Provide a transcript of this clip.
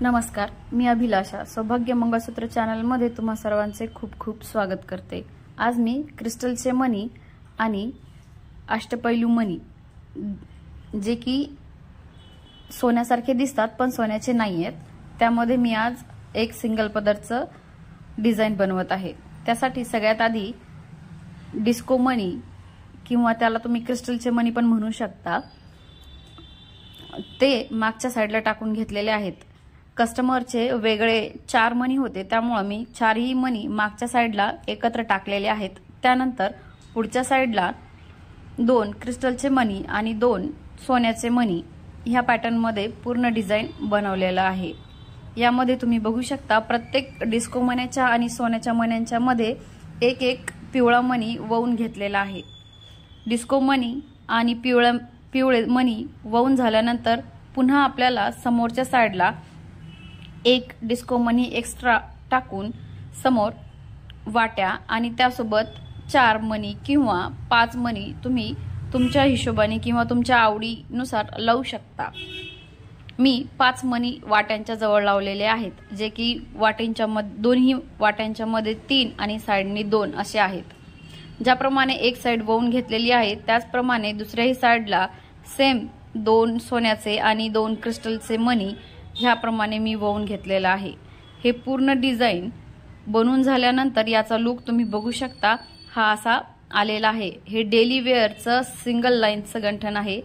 नमस्कार, मी अभिलाषा सौभाग्य मंगळसूत्र चॅनल मध्ये तुम्हा सर्वांचे खूप खूप स्वागत करते। आज मी क्रिस्टलचे मणी आणि अष्टपैलू मणी जे की सोन्यासारखे दिसतात पण सोन्याचे नाहीयेत, त्यामध्ये मी आज एक सिंगल पदरचं डिझाइन बनवत आहे। त्यासाठी सगळ्यात आधी डिस्को मणी किंवा त्याला तुम्ही क्रिस्टलचे मणी पण म्हणू शकता, ते मागच्या साइडला टाकून घेतलेले आहेत। कस्टमरचे वेगळे 4 मणी होते, त्यामुळे मी 4ही मणी मागच्या साइडला एकत्र टाकलेले आहेत। त्यानंतर पुढच्या साइडला 2 क्रिस्टलचे मणी आणि 2 सोन्याचे मणी ह्या पॅटर्न मध्ये पूर्ण डिझाइन बनवलेला आहे। यामध्ये तुम्ही बघू शकता प्रत्येक डिस्को मण्याच्या आणि सोन्याच्या मण्यांच्या मध्ये एक एक पिवळा मणी ववून घेतलेला आहे। डिस्को मणी आणि पिवळे मणी ववून झाल्यानंतर पुन्हा आपल्याला समोरच्या साइडला एक डिस्को मनी एक्स्ट्रा टाकून समोर वाट्या आणि त्यासोबत 4 मनी किंवा 5 मनी तुम्ही तुमच्या हिशोबाने किंवा तुमच्या आवडीनुसार लावू शकता। मी 5 मनी वाट्यांच्या जवळ लावलेले आहेत, जे की वाट्यांच्या दोन्ही वाट्यांच्या मध्ये 3 आणि साइडनी 2 असे आहेत। ज्याप्रमाणे एक साइड ववून घेतलेली आहे त्याचप्रमाणे दुसऱ्याही साइडला सेम 2 सोन्याचे आणि 2 क्रिस्टलचे मणी ह्याप्रमाणे मी ववून घेतलेला आहे। हे पूर्ण डिझाइन बनवून झाल्यानंतर याचा लुक तुम्ही बघू शकता, हा असा आलेला आहे। हे डेली वेअरचं सिंगल लाईनचं गंठण आहे।